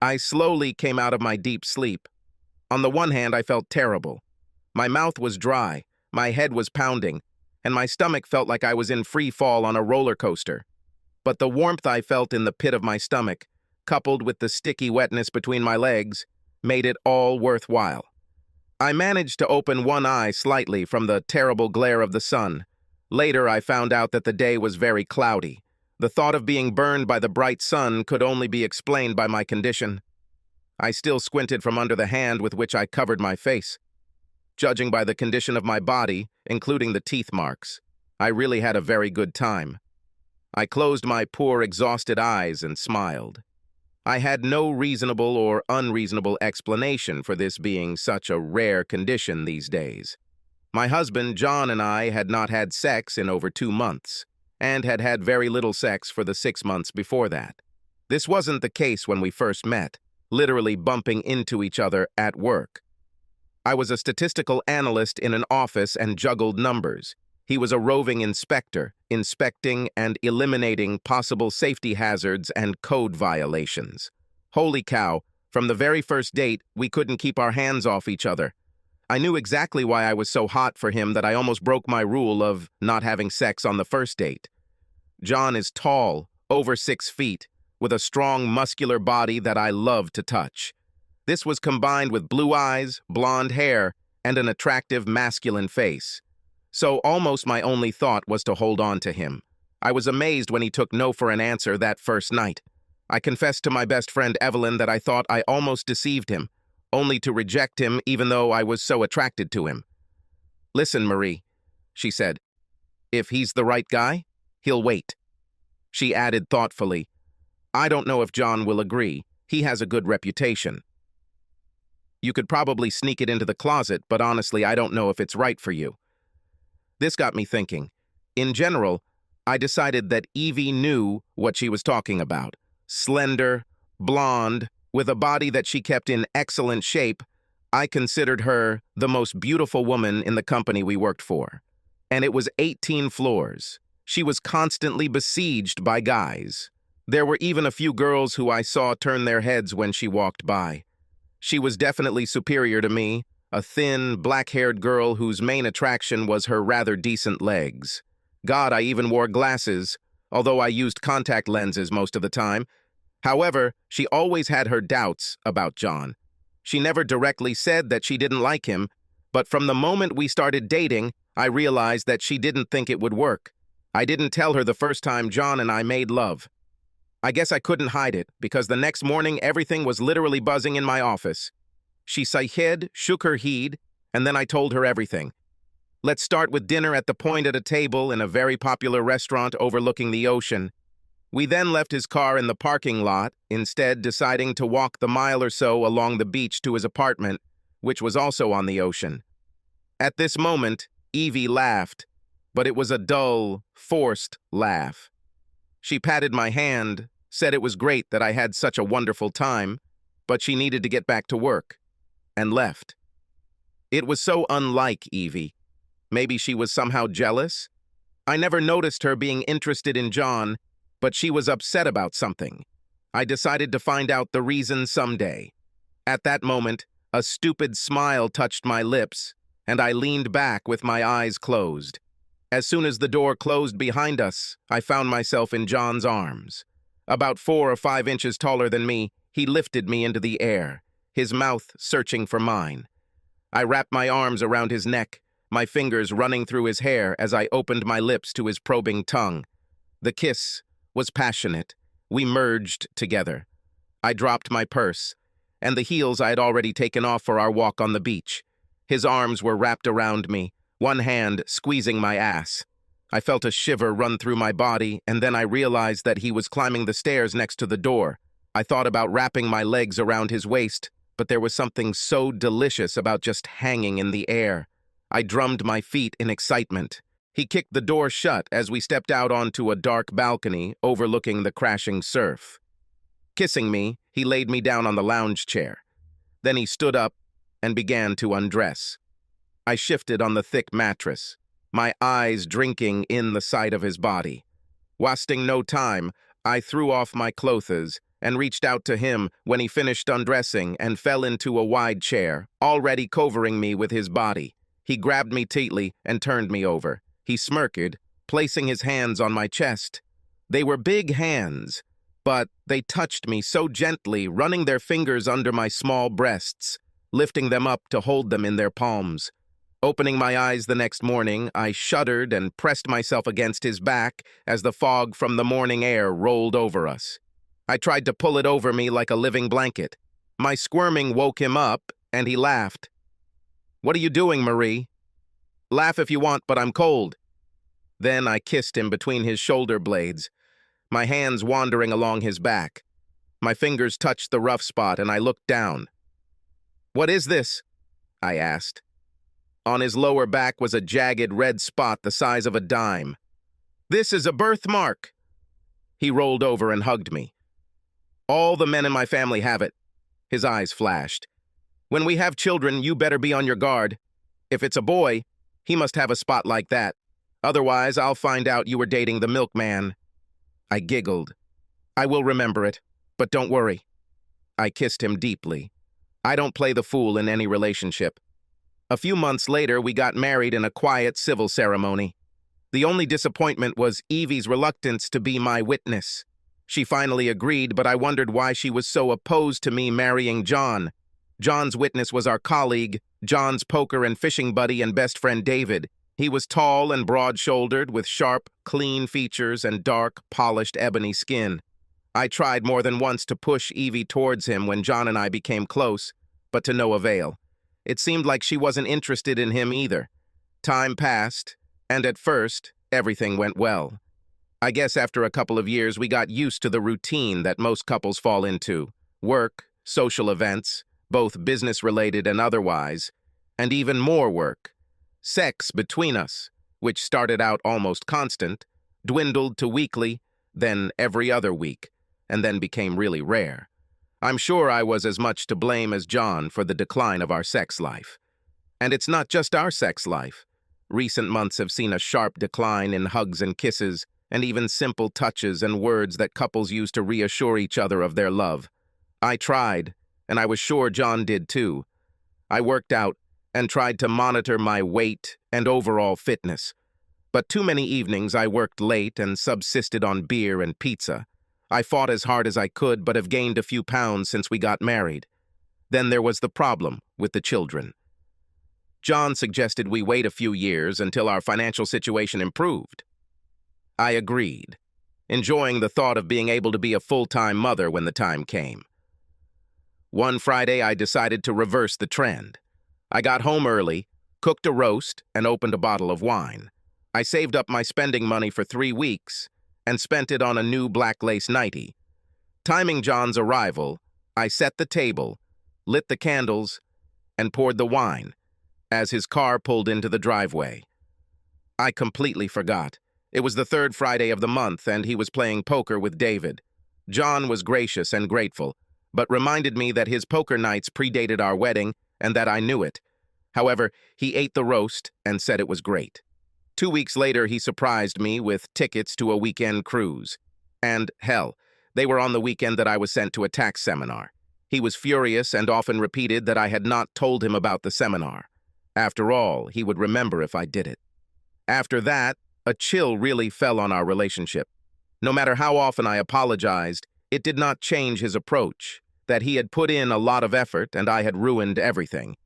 I slowly came out of my deep sleep. On the one hand, I felt terrible. My mouth was dry, my head was pounding, and my stomach felt like I was in free fall on a roller coaster. But the warmth I felt in the pit of my stomach, coupled with the sticky wetness between my legs, made it all worthwhile. I managed to open one eye slightly from the terrible glare of the sun. Later, I found out that the day was very cloudy. The thought of being burned by the bright sun could only be explained by my condition. I still squinted from under the hand with which I covered my face. Judging by the condition of my body, including the teeth marks, I really had a very good time. I closed my poor, exhausted eyes and smiled. I had no reasonable or unreasonable explanation for this being such a rare condition these days. My husband, John, and I had not had sex in over 2 months, and had had very little sex for the 6 months before that. This wasn't the case when we first met, literally bumping into each other at work. I was a statistical analyst in an office and juggled numbers. He was a roving inspector, inspecting and eliminating possible safety hazards and code violations. Holy cow, from the very first date, we couldn't keep our hands off each other. I knew exactly why I was so hot for him that I almost broke my rule of not having sex on the first date. John is tall, over 6 feet, with a strong, muscular body that I love to touch. This was combined with blue eyes, blonde hair, and an attractive masculine face. So almost my only thought was to hold on to him. I was amazed when he took no for an answer that first night. I confessed to my best friend Evelyn that I thought I almost deceived him, only to reject him even though I was so attracted to him. "Listen, Marie," she said. "If he's the right guy, he'll wait." She added thoughtfully, "I don't know if John will agree. He has a good reputation. You could probably sneak it into the closet, but honestly, I don't know if it's right for you." This got me thinking. In general, I decided that Evie knew what she was talking about. Slender, blonde, with a body that she kept in excellent shape, I considered her the most beautiful woman in the company we worked for. And it was 18 floors. She was constantly besieged by guys. There were even a few girls who I saw turn their heads when she walked by. She was definitely superior to me, a thin, black-haired girl whose main attraction was her rather decent legs. God, I even wore glasses, although I used contact lenses most of the time. However, she always had her doubts about John. She never directly said that she didn't like him, but from the moment we started dating, I realized that she didn't think it would work. I didn't tell her the first time John and I made love. I guess I couldn't hide it, because the next morning everything was literally buzzing in my office. She sighed, shook her head, and then I told her everything. Let's start with dinner at the point at a table in a very popular restaurant overlooking the ocean. We then left his car in the parking lot, instead deciding to walk the mile or so along the beach to his apartment, which was also on the ocean. At this moment, Evie laughed, but it was a dull, forced laugh. She patted my hand, said it was great that I had such a wonderful time, but she needed to get back to work, and left. It was so unlike Evie. Maybe she was somehow jealous? I never noticed her being interested in John, but she was upset about something. I decided to find out the reason someday. At that moment, a stupid smile touched my lips, and I leaned back with my eyes closed. As soon as the door closed behind us, I found myself in John's arms. About 4 or 5 inches taller than me, he lifted me into the air, his mouth searching for mine. I wrapped my arms around his neck, my fingers running through his hair as I opened my lips to his probing tongue. The kiss was passionate. We merged together. I dropped my purse, and the heels I had already taken off for our walk on the beach. His arms were wrapped around me, one hand squeezing my ass. I felt a shiver run through my body, and then I realized that he was climbing the stairs next to the door. I thought about wrapping my legs around his waist, but there was something so delicious about just hanging in the air. I drummed my feet in excitement. He kicked the door shut as we stepped out onto a dark balcony overlooking the crashing surf. Kissing me, he laid me down on the lounge chair. Then he stood up and began to undress. I shifted on the thick mattress, my eyes drinking in the sight of his body. Wasting no time, I threw off my clothes and reached out to him when he finished undressing and fell into a wide chair, already covering me with his body. He grabbed me tightly and turned me over. He smirked, placing his hands on my chest. They were big hands, but they touched me so gently, running their fingers under my small breasts, lifting them up to hold them in their palms. Opening my eyes the next morning, I shuddered and pressed myself against his back as the fog from the morning air rolled over us. I tried to pull it over me like a living blanket. My squirming woke him up, and he laughed. "What are you doing, Marie?" "Laugh if you want, but I'm cold." Then I kissed him between his shoulder blades, my hands wandering along his back. My fingers touched the rough spot, and I looked down. "What is this?" I asked. On his lower back was a jagged red spot the size of a dime. "This is a birthmark." He rolled over and hugged me. "All the men in my family have it." His eyes flashed. "When we have children, you better be on your guard. If it's a boy, he must have a spot like that. Otherwise, I'll find out you were dating the milkman." I giggled. "I will remember it, but don't worry." I kissed him deeply. I don't play the fool in any relationship. A few months later, we got married in a quiet civil ceremony. The only disappointment was Evie's reluctance to be my witness. She finally agreed, but I wondered why she was so opposed to me marrying John. John's witness was our colleague, John's poker and fishing buddy and best friend David. He was tall and broad-shouldered, with sharp, clean features and dark, polished ebony skin. I tried more than once to push Evie towards him when John and I became close, but to no avail. It seemed like she wasn't interested in him either. Time passed, and at first, everything went well. I guess after a couple of years, we got used to the routine that most couples fall into. Work, social events, both business-related and otherwise, and even more work. Sex between us, which started out almost constant, dwindled to weekly, then every other week, and then became really rare. I'm sure I was as much to blame as John for the decline of our sex life. And it's not just our sex life. Recent months have seen a sharp decline in hugs and kisses, and even simple touches and words that couples use to reassure each other of their love. I tried, and I was sure John did too. I worked out and tried to monitor my weight and overall fitness. But too many evenings I worked late and subsisted on beer and pizza. I fought as hard as I could, but have gained a few pounds since we got married. Then there was the problem with the children. John suggested we wait a few years until our financial situation improved. I agreed, enjoying the thought of being able to be a full-time mother when the time came. One Friday, I decided to reverse the trend. I got home early, cooked a roast, and opened a bottle of wine. I saved up my spending money for 3 weeks and spent it on a new black lace nightie. Timing John's arrival, I set the table, lit the candles, and poured the wine as his car pulled into the driveway. I completely forgot. It was the 3rd Friday of the month, and he was playing poker with David. John was gracious and grateful, but reminded me that his poker nights predated our wedding and that I knew it. However, he ate the roast and said it was great. 2 weeks later, he surprised me with tickets to a weekend cruise. And, hell, they were on the weekend that I was sent to a tax seminar. He was furious and often repeated that I had not told him about the seminar. After all, he would remember if I did it. After that, a chill really fell on our relationship. No matter how often I apologized, it did not change his approach, that he had put in a lot of effort and I had ruined everything.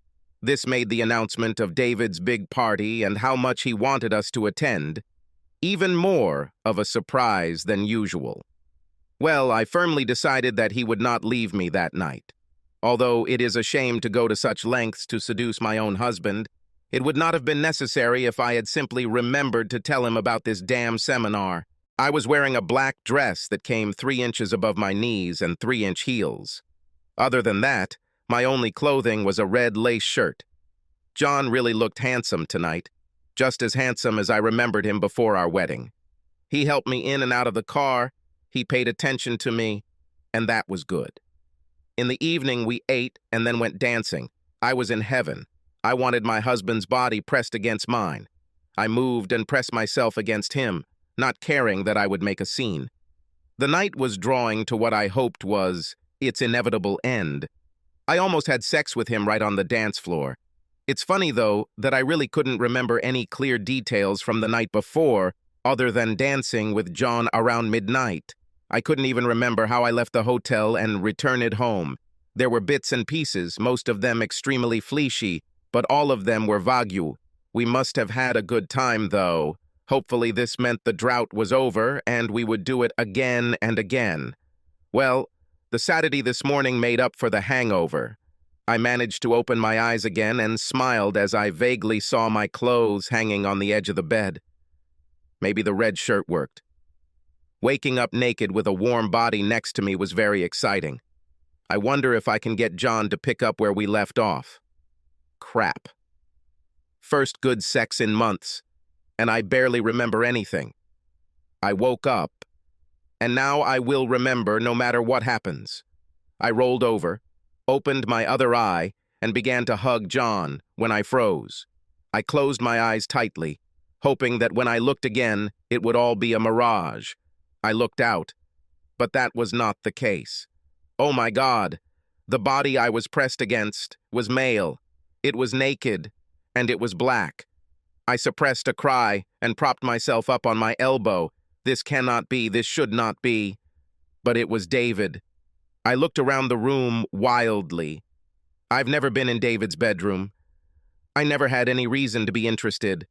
This made the announcement of David's big party and how much he wanted us to attend even more of a surprise than usual. Well, I firmly decided that he would not leave me that night. Although it is a shame to go to such lengths to seduce my own husband, it would not have been necessary if I had simply remembered to tell him about this damn seminar. I was wearing a black dress that came 3 inches above my knees and 3-inch heels. Other than that, my only clothing was a red lace shirt. John really looked handsome tonight, just as handsome as I remembered him before our wedding. He helped me in and out of the car, he paid attention to me, and that was good. In the evening, we ate and then went dancing. I was in heaven. I wanted my husband's body pressed against mine. I moved and pressed myself against him, not caring that I would make a scene. The night was drawing to what I hoped was its inevitable end. I almost had sex with him right on the dance floor. It's funny, though, that I really couldn't remember any clear details from the night before other than dancing with John around midnight. I couldn't even remember how I left the hotel and returned home. There were bits and pieces, most of them extremely fleecy, but all of them were vague. We must have had a good time, though. Hopefully this meant the drought was over and we would do it again and again. Well, the Saturday this morning made up for the hangover. I managed to open my eyes again and smiled as I vaguely saw my clothes hanging on the edge of the bed. Maybe the red shirt worked. Waking up naked with a warm body next to me was very exciting. I wonder if I can get John to pick up where we left off. Crap. First good sex in months, and I barely remember anything. I woke up, and now I will remember no matter what happens. I rolled over, opened my other eye, and began to hug John when I froze. I closed my eyes tightly, hoping that when I looked again, it would all be a mirage. I looked out, but that was not the case. Oh my God, the body I was pressed against was male. It was naked, and it was black. I suppressed a cry and propped myself up on my elbow. This cannot be, this should not be. But it was David. I looked around the room wildly. I've never been in David's bedroom. I never had any reason to be interested.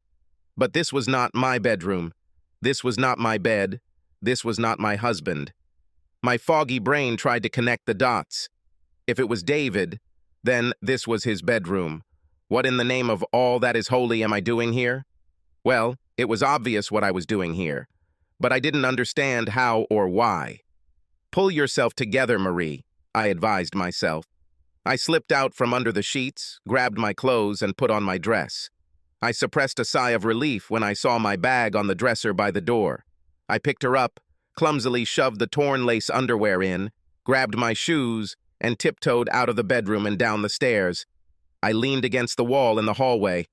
But this was not my bedroom. This was not my bed. This was not my husband. My foggy brain tried to connect the dots. If it was David, then this was his bedroom. What in the name of all that is holy am I doing here? Well, it was obvious what I was doing here, but I didn't understand how or why. Pull yourself together, Marie, I advised myself. I slipped out from under the sheets, grabbed my clothes, and put on my dress. I suppressed a sigh of relief when I saw my bag on the dresser by the door. I picked her up, clumsily shoved the torn lace underwear in, grabbed my shoes, and tiptoed out of the bedroom and down the stairs. I leaned against the wall in the hallway.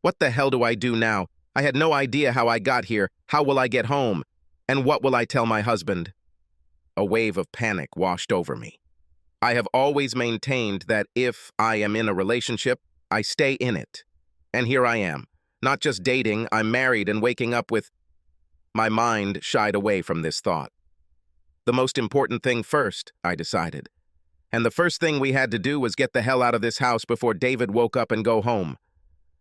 What the hell do I do now? I had no idea how I got here. How will I get home? And what will I tell my husband? A wave of panic washed over me. I have always maintained that if I am in a relationship, I stay in it. And here I am. Not just dating, I'm married and waking up with... My mind shied away from this thought. The most important thing first, I decided. And the first thing we had to do was get the hell out of this house before David woke up and go home.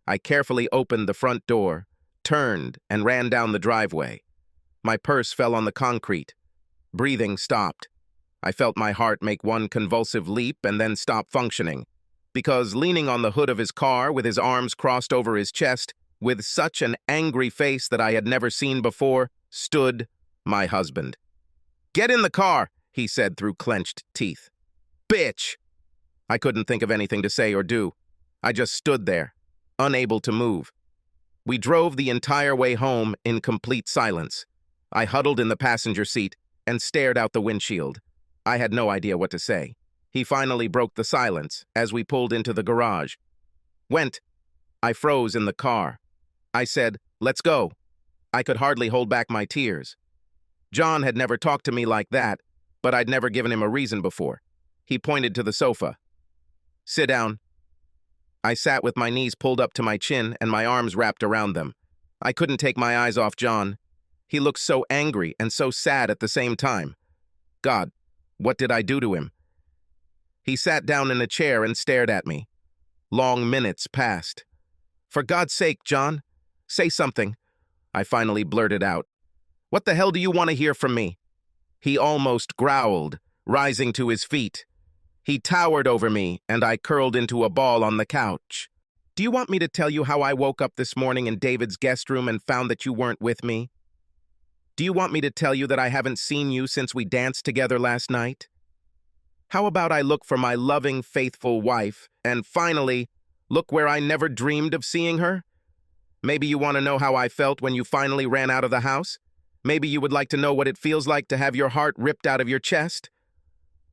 I carefully opened the front door, turned, and ran down the driveway. My purse fell on the concrete. Breathing stopped. I felt my heart make one convulsive leap and then stop functioning, because leaning on the hood of his car with his arms crossed over his chest, with such an angry face that I had never seen before, stood my husband. "Get in the car," he said through clenched teeth. "Bitch!" I couldn't think of anything to say or do. I just stood there, unable to move. We drove the entire way home in complete silence. I huddled in the passenger seat and stared out the windshield. I had no idea what to say. He finally broke the silence as we pulled into the garage. "Went." I froze in the car. I said, "Let's go." I could hardly hold back my tears. John had never talked to me like that, but I'd never given him a reason before. He pointed to the sofa. "Sit down." I sat with my knees pulled up to my chin and my arms wrapped around them. I couldn't take my eyes off John. He looked so angry and so sad at the same time. God, what did I do to him? He sat down in a chair and stared at me. Long minutes passed. "For God's sake, John, say something," I finally blurted out. "What the hell do you want to hear from me?" He almost growled, rising to his feet. He towered over me, and I curled into a ball on the couch. "Do you want me to tell you how I woke up this morning in David's guest room and found that you weren't with me? Do you want me to tell you that I haven't seen you since we danced together last night? How about I look for my loving, faithful wife, and finally, look where I never dreamed of seeing her? Maybe you want to know how I felt when you finally ran out of the house? Maybe you would like to know what it feels like to have your heart ripped out of your chest?"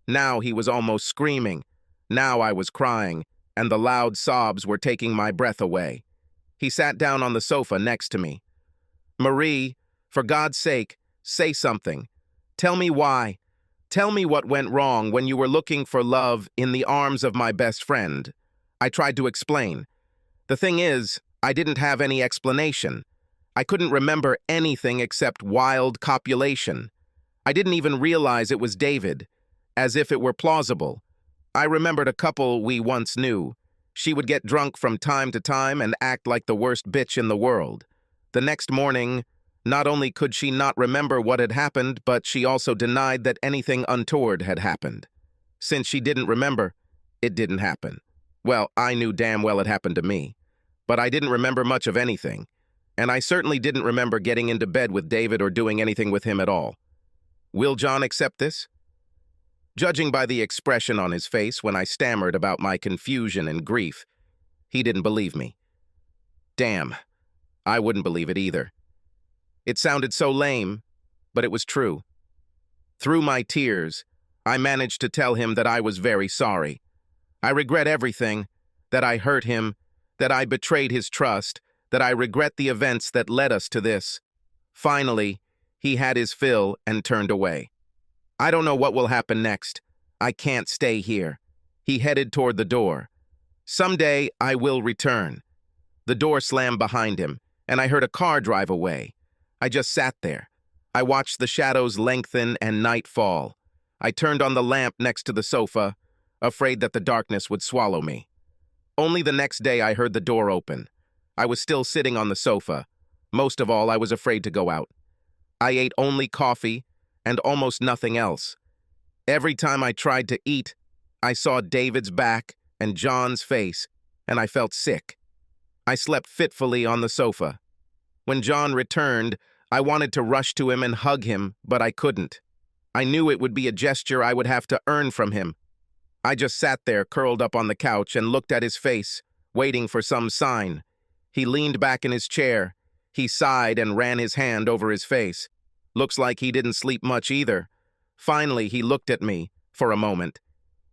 Now he was almost screaming. Now I was crying, and the loud sobs were taking my breath away. He sat down on the sofa next to me. "Marie, for God's sake, say something. Tell me why. Tell me what went wrong when you were looking for love in the arms of my best friend. I tried to explain. The thing is, I didn't have any explanation. I couldn't remember anything except wild copulation. I didn't even realize it was David, as if it were plausible. I remembered a couple we once knew. She would get drunk from time to time and act like the worst bitch in the world. The next morning, not only could she not remember what had happened, but she also denied that anything untoward had happened. Since she didn't remember, it didn't happen. Well, I knew damn well it happened to me. But I didn't remember much of anything. And I certainly didn't remember getting into bed with David or doing anything with him at all. Will John accept this? Judging by the expression on his face when I stammered about my confusion and grief, he didn't believe me. Damn, I wouldn't believe it either. It sounded so lame, but it was true. Through my tears, I managed to tell him that I was very sorry. I regret everything, that I hurt him, that I betrayed his trust, that I regret the events that led us to this. Finally, he had his fill and turned away. I don't know what will happen next. I can't stay here. He headed toward the door. Someday I will return. The door slammed behind him, and I heard a car drive away. I just sat there. I watched the shadows lengthen and night fall. I turned on the lamp next to the sofa, afraid that the darkness would swallow me. Only the next day I heard the door open. I was still sitting on the sofa. Most of all, I was afraid to go out. I ate only coffee and almost nothing else. Every time I tried to eat, I saw David's back and John's face, and I felt sick. I slept fitfully on the sofa. When John returned, I wanted to rush to him and hug him, but I couldn't. I knew it would be a gesture I would have to earn from him. I just sat there, curled up on the couch, and looked at his face, waiting for some sign. He leaned back in his chair. He sighed and ran his hand over his face. Looks like he didn't sleep much either. Finally, he looked at me for a moment.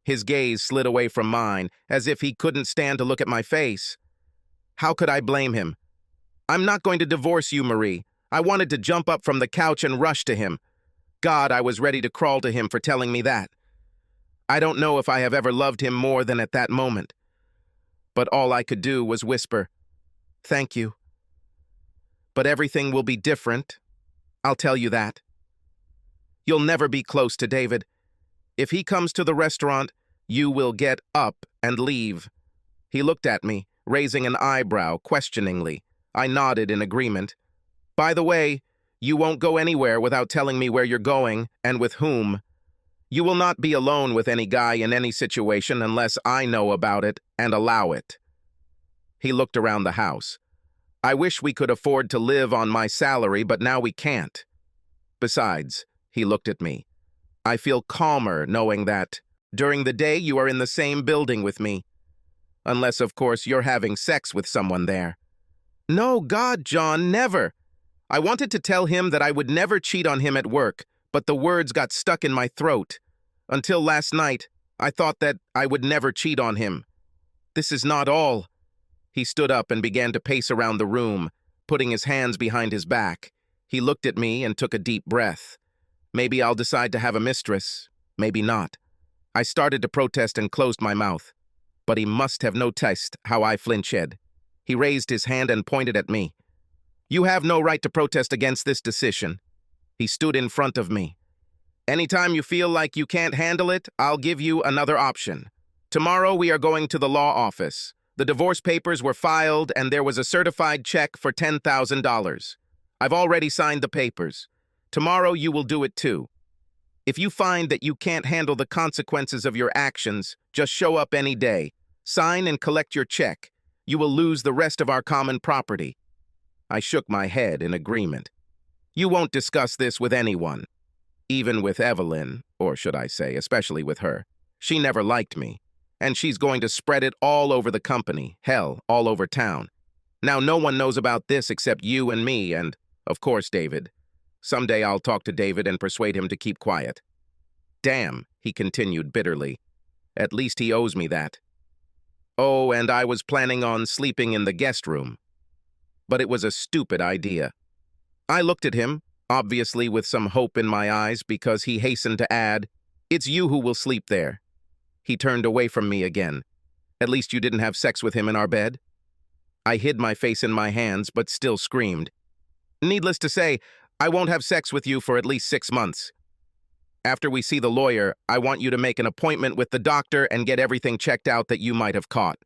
His gaze slid away from mine, as if he couldn't stand to look at my face. How could I blame him? I'm not going to divorce you, Marie. I wanted to jump up from the couch and rush to him. God, I was ready to crawl to him for telling me that. I don't know if I have ever loved him more than at that moment. But all I could do was whisper, "Thank you. But everything will be different. I'll tell you that. You'll never be close to David. If he comes to the restaurant, you will get up and leave." He looked at me, raising an eyebrow questioningly. I nodded in agreement. "By the way, you won't go anywhere without telling me where you're going and with whom. You will not be alone with any guy in any situation unless I know about it and allow it." He looked around the house. "I wish we could afford to live on my salary, but now we can't. Besides," he looked at me, "I feel calmer knowing that during the day you are in the same building with me. Unless, of course, you're having sex with someone there." "No, God, John, never." I wanted to tell him that I would never cheat on him at work, but the words got stuck in my throat. Until last night, I thought that I would never cheat on him. This is not all. He stood up and began to pace around the room, putting his hands behind his back. He looked at me and took a deep breath. Maybe I'll decide to have a mistress, maybe not. I started to protest and closed my mouth. But he must have noticed how I flinched. He raised his hand and pointed at me. "You have no right to protest against this decision." He stood in front of me. "Anytime you feel like you can't handle it, I'll give you another option. Tomorrow we are going to the law office. The divorce papers were filed and there was a certified check for $10,000. I've already signed the papers. Tomorrow you will do it too. If you find that you can't handle the consequences of your actions, just show up any day. Sign and collect your check. You will lose the rest of our common property." I shook my head in agreement. "You won't discuss this with anyone. Even with Evelyn, or should I say, especially with her. She never liked me. And she's going to spread it all over the company, hell, all over town. Now no one knows about this except you and me and, of course, David. Someday I'll talk to David and persuade him to keep quiet." "Damn," he continued bitterly. "At least he owes me that. Oh, and I was planning on sleeping in the guest room. But it was a stupid idea." I looked at him, obviously with some hope in my eyes because he hastened to add, "It's you who will sleep there." He turned away from me again. "At least you didn't have sex with him in our bed?" I hid my face in my hands, but still screamed. "Needless to say, I won't have sex with you for at least 6 months. After we see the lawyer, I want you to make an appointment with the doctor and get everything checked out that you might have caught.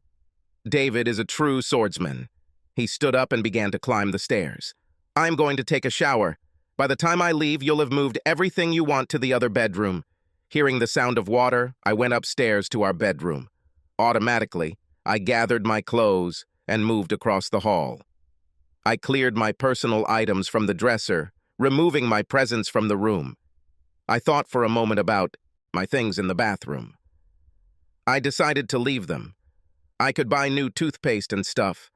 David is a true swordsman." He stood up and began to climb the stairs. "I'm going to take a shower. By the time I leave, you'll have moved everything you want to the other bedroom." Hearing the sound of water, I went upstairs to our bedroom. Automatically, I gathered my clothes and moved across the hall. I cleared my personal items from the dresser, removing my presence from the room. I thought for a moment about my things in the bathroom. I decided to leave them. I could buy new toothpaste and stuff.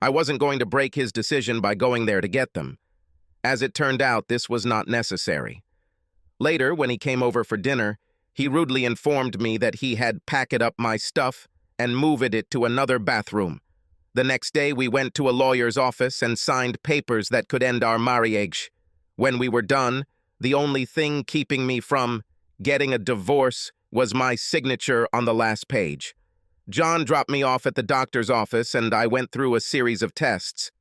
I wasn't going to break his decision by going there to get them. As it turned out, this was not necessary. Later, when he came over for dinner, he rudely informed me that he had packed up my stuff and moved it to another bathroom. The next day, we went to a lawyer's office and signed papers that could end our marriage. When we were done, the only thing keeping me from getting a divorce was my signature on the last page. John dropped me off at the doctor's office, and I went through a series of tests.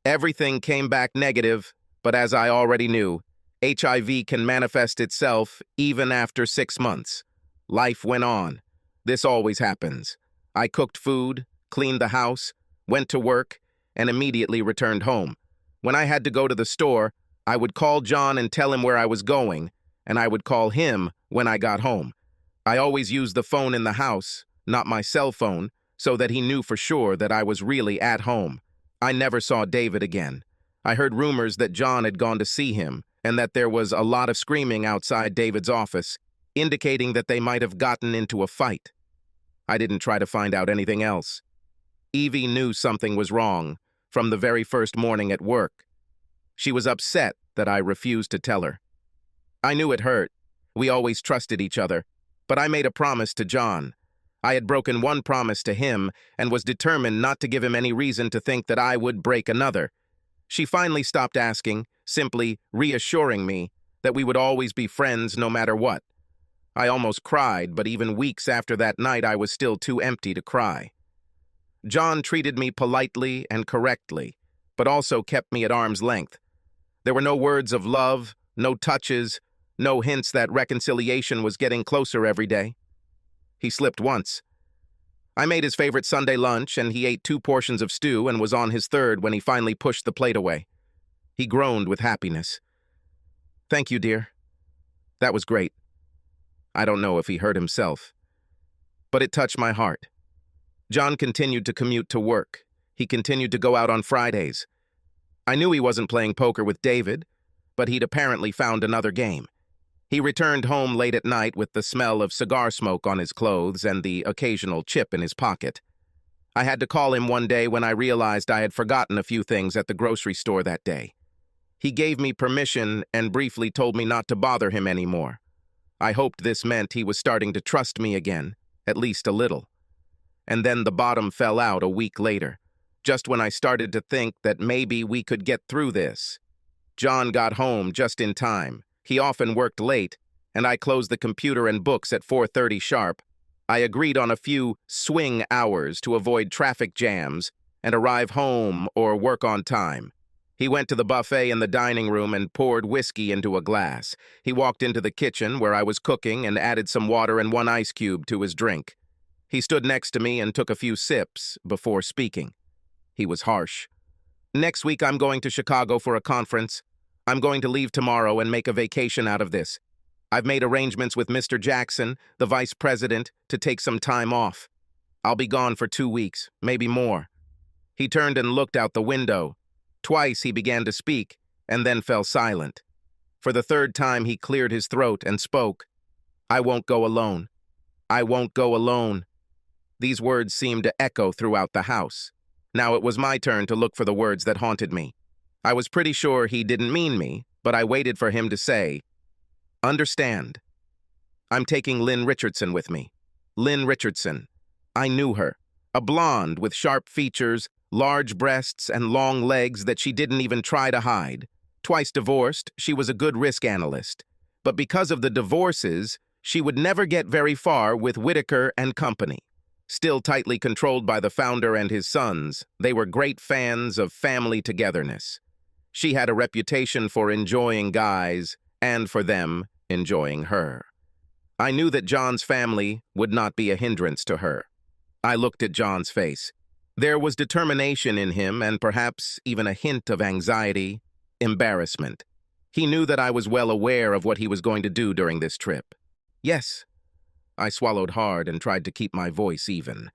Everything came back negative, but as I already knew, HIV can manifest itself even after 6 months. Life went on. This always happens. I cooked food, cleaned the house, went to work, and immediately returned home. When I had to go to the store, I would call John and tell him where I was going, and I would call him when I got home. I always used the phone in the house, not my cell phone, so that he knew for sure that I was really at home. I never saw David again. I heard rumors that John had gone to see him, and that there was a lot of screaming outside David's office, indicating that they might have gotten into a fight. I didn't try to find out anything else. Evie knew something was wrong from the very first morning at work. She was upset that I refused to tell her. I knew it hurt. We always trusted each other, but I made a promise to John. I had broken one promise to him and was determined not to give him any reason to think that I would break another. She finally stopped asking, simply reassuring me that we would always be friends no matter what. I almost cried, but even weeks after that night I was still too empty to cry. John treated me politely and correctly, but also kept me at arm's length. There were no words of love, no touches, no hints that reconciliation was getting closer every day. He slipped once. I made his favorite Sunday lunch, and he ate 2 portions of stew and was on his third when he finally pushed the plate away. He groaned with happiness. "Thank you, dear. That was great." I don't know if he hurt himself, but it touched my heart. John continued to commute to work. He continued to go out on Fridays. I knew he wasn't playing poker with David, but he'd apparently found another game. He returned home late at night with the smell of cigar smoke on his clothes and the occasional chip in his pocket. I had to call him one day when I realized I had forgotten a few things at the grocery store that day. He gave me permission and briefly told me not to bother him anymore. I hoped this meant he was starting to trust me again, at least a little. And then the bottom fell out a week later, just when I started to think that maybe we could get through this. John got home just in time. He often worked late, and I closed the computer and books at 4:30 sharp. I agreed on a few swing hours to avoid traffic jams and arrive home or work on time. He went to the buffet in the dining room and poured whiskey into a glass. He walked into the kitchen where I was cooking and added some water and 1 ice cube to his drink. He stood next to me and took a few sips before speaking. He was harsh. "Next week I'm going to Chicago for a conference. I'm going to leave tomorrow and make a vacation out of this. I've made arrangements with Mr. Jackson, the vice president, to take some time off. I'll be gone for 2 weeks, maybe more." He turned and looked out the window. Twice he began to speak, and then fell silent. For the 3rd time he cleared his throat and spoke. "I won't go alone. I won't go alone." These words seemed to echo throughout the house. Now it was my turn to look for the words that haunted me. I was pretty sure he didn't mean me, but I waited for him to say, "Understand. I'm taking Lynn Richardson with me." Lynn Richardson. I knew her. A blonde with sharp features, large breasts, and long legs that she didn't even try to hide. Twice divorced, she was a good risk analyst. But because of the divorces, she would never get very far with Whitaker and Company. Still tightly controlled by the founder and his sons, they were great fans of family togetherness. She had a reputation for enjoying guys, and for them enjoying her. I knew that John's family would not be a hindrance to her. I looked at John's face. There was determination in him and perhaps even a hint of anxiety, embarrassment. He knew that I was well aware of what he was going to do during this trip. Yes. I swallowed hard and tried to keep my voice even.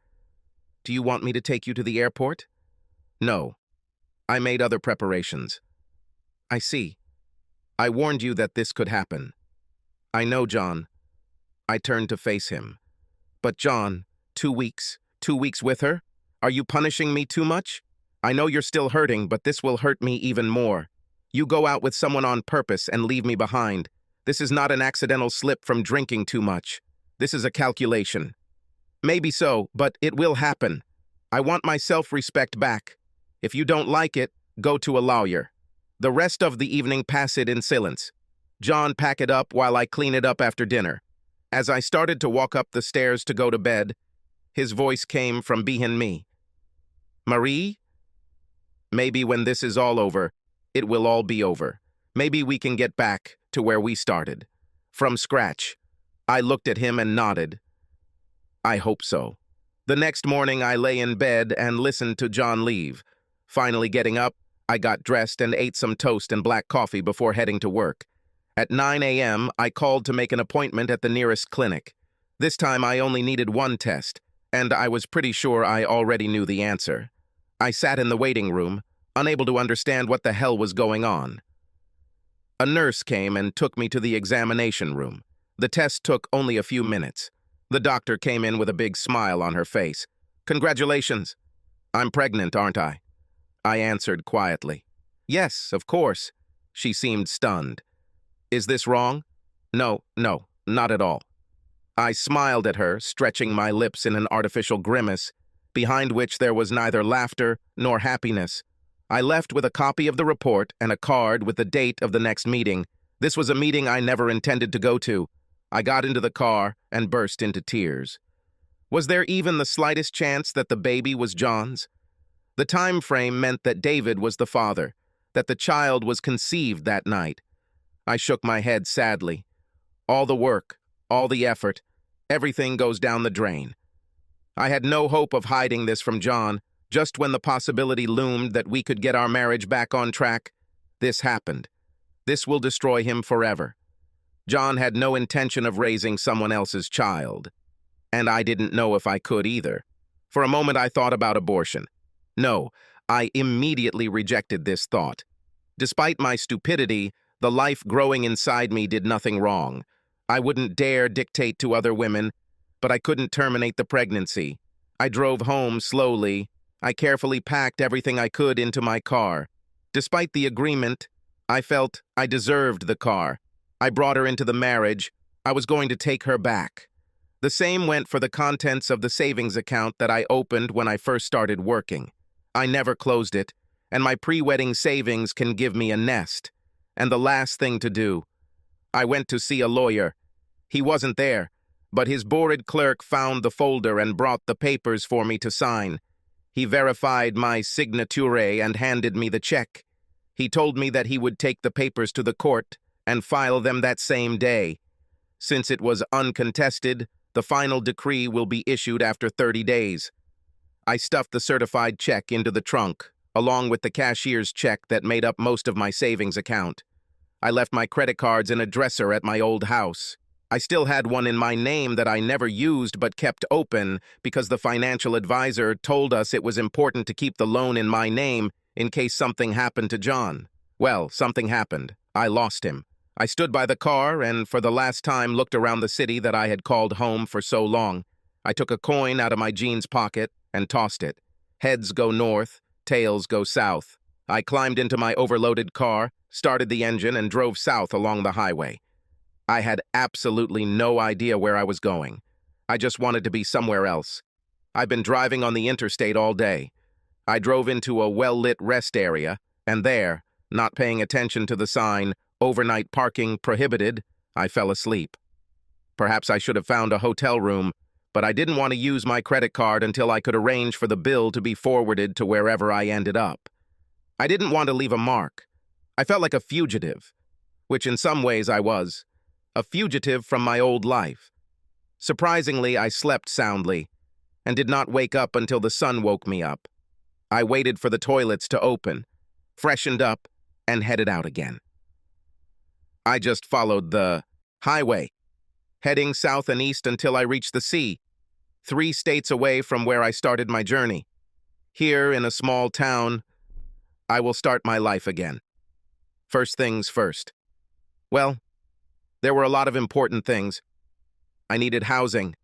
Do you want me to take you to the airport? No. I made other preparations. I see. I warned you that this could happen. I know, John. I turned to face him. But John, 2 weeks? 2 weeks with her? Are you punishing me too much? I know you're still hurting, but this will hurt me even more. You go out with someone on purpose and leave me behind. This is not an accidental slip from drinking too much. This is a calculation. Maybe so, but it will happen. I want my self-respect back. If you don't like it, go to a lawyer. The rest of the evening pass it in silence. John pack it up while I clean it up after dinner. As I started to walk up the stairs to go to bed, his voice came from behind me. Marie? Maybe when this is all over, it will all be over. Maybe we can get back to where we started. From scratch. I looked at him and nodded. I hope so. The next morning I lay in bed and listened to John leave. Finally getting up, I got dressed and ate some toast and black coffee before heading to work. At 9 a.m., I called to make an appointment at the nearest clinic. This time I only needed one test, and I was pretty sure I already knew the answer. I sat in the waiting room, unable to understand what the hell was going on. A nurse came and took me to the examination room. The test took only a few minutes. The doctor came in with a big smile on her face. Congratulations. I'm pregnant, aren't I? I answered quietly. Yes, of course. She seemed stunned. Is this wrong? No, not at all. I smiled at her, stretching my lips in an artificial grimace, behind which there was neither laughter nor happiness. I left with a copy of the report and a card with the date of the next meeting. This was a meeting I never intended to go to. I got into the car and burst into tears. Was there even the slightest chance that the baby was John's? The time frame meant that David was the father, that the child was conceived that night. I shook my head sadly. All the work, all the effort, everything goes down the drain. I had no hope of hiding this from John. Just when the possibility loomed that we could get our marriage back on track, this happened. This will destroy him forever. John had no intention of raising someone else's child. And I didn't know if I could either. For a moment I thought about abortion. No, I immediately rejected this thought. Despite my stupidity, the life growing inside me did nothing wrong. I wouldn't dare dictate to other women, but I couldn't terminate the pregnancy. I drove home slowly. I carefully packed everything I could into my car. Despite the agreement, I felt I deserved the car. I brought her into the marriage. I was going to take her back. The same went for the contents of the savings account that I opened when I first started working. I never closed it, and my pre-wedding savings can give me a nest. And the last thing to do, I went to see a lawyer. He wasn't there, but his bored clerk found the folder and brought the papers for me to sign. He verified my signature and handed me the check. He told me that he would take the papers to the court and file them that same day. Since it was uncontested, the final decree will be issued after 30 days. I stuffed the certified check into the trunk, along with the cashier's check that made up most of my savings account. I left my credit cards in a dresser at my old house. I still had one in my name that I never used but kept open because the financial advisor told us it was important to keep the loan in my name in case something happened to John. Well, something happened. I lost him. I stood by the car and for the last time looked around the city that I had called home for so long. I took a coin out of my jeans pocket and tossed it. Heads go north, tails go south. I climbed into my overloaded car, started the engine, and drove south along the highway. I had absolutely no idea where I was going. I just wanted to be somewhere else. I've been driving on the interstate all day. I drove into a well-lit rest area, and there, Not paying attention to the sign, "Overnight parking prohibited," I fell asleep. Perhaps I should have found a hotel room, but I didn't want to use my credit card until I could arrange for the bill to be forwarded to wherever I ended up. I didn't want to leave a mark. I felt like a fugitive, which in some ways I was. A fugitive from my old life. Surprisingly, I slept soundly and did not wake up until the sun woke me up. I waited for the toilets to open, freshened up, and headed out again. I just followed the highway, heading south and east until I reached the sea, 3 states away from where I started my journey. Here, in a small town, I will start my life again. First things first. Well, there were a lot of important things. I needed housing.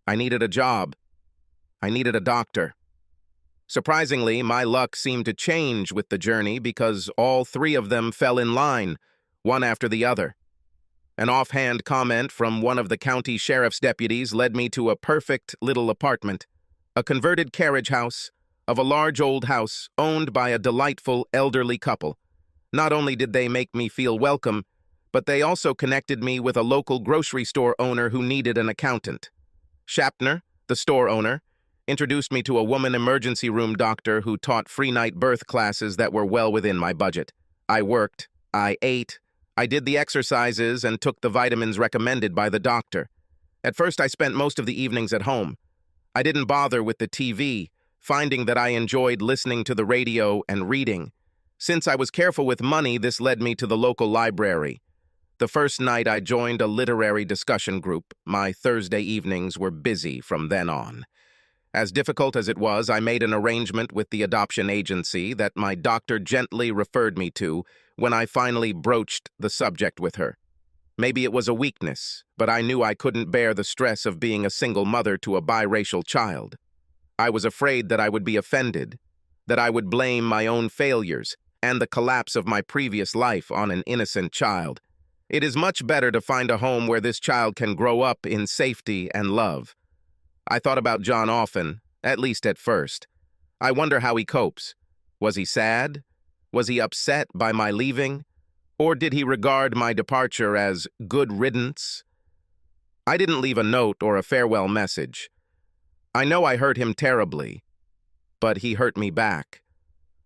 I needed a job. I needed a doctor. Surprisingly, my luck seemed to change with the journey because all 3 of them fell in line, one after the other. An offhand comment from one of the county sheriff's deputies led me to a perfect little apartment, a converted carriage house of a large old house owned by a delightful elderly couple. Not only did they make me feel welcome, but they also connected me with a local grocery store owner who needed an accountant. Shapner, the store owner, introduced me to a woman emergency room doctor who taught free night birth classes that were well within my budget. I worked, I ate, I did the exercises and took the vitamins recommended by the doctor. At first, I spent most of the evenings at home. I didn't bother with the TV, finding that I enjoyed listening to the radio and reading. Since I was careful with money, this led me to the local library. The first night I joined a literary discussion group. My Thursday evenings were busy from then on. As difficult as it was, I made an arrangement with the adoption agency that my doctor gently referred me to when I finally broached the subject with her. Maybe it was a weakness, but I knew I couldn't bear the stress of being a single mother to a biracial child. I was afraid that I would be offended, that I would blame my own failures and the collapse of my previous life on an innocent child. It is much better to find a home where this child can grow up in safety and love. I thought about John often, at least at first. I wonder how he copes. Was he sad? Was he upset by my leaving? Or did he regard my departure as good riddance? I didn't leave a note or a farewell message. I know I hurt him terribly, but he hurt me back.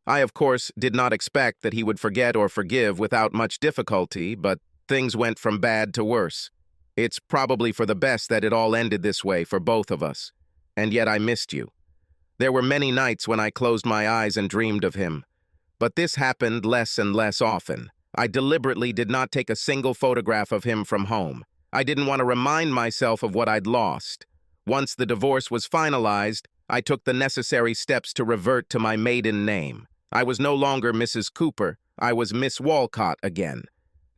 I, of course, did not expect that he would forget or forgive without much difficulty, but things went from bad to worse. It's probably for the best that it all ended this way for both of us. And yet I missed you. There were many nights when I closed my eyes and dreamed of him. But this happened less and less often. I deliberately did not take a single photograph of him from home. I didn't want to remind myself of what I'd lost. Once the divorce was finalized, I took the necessary steps to revert to my maiden name. I was no longer Mrs. Cooper. I was Miss Walcott again.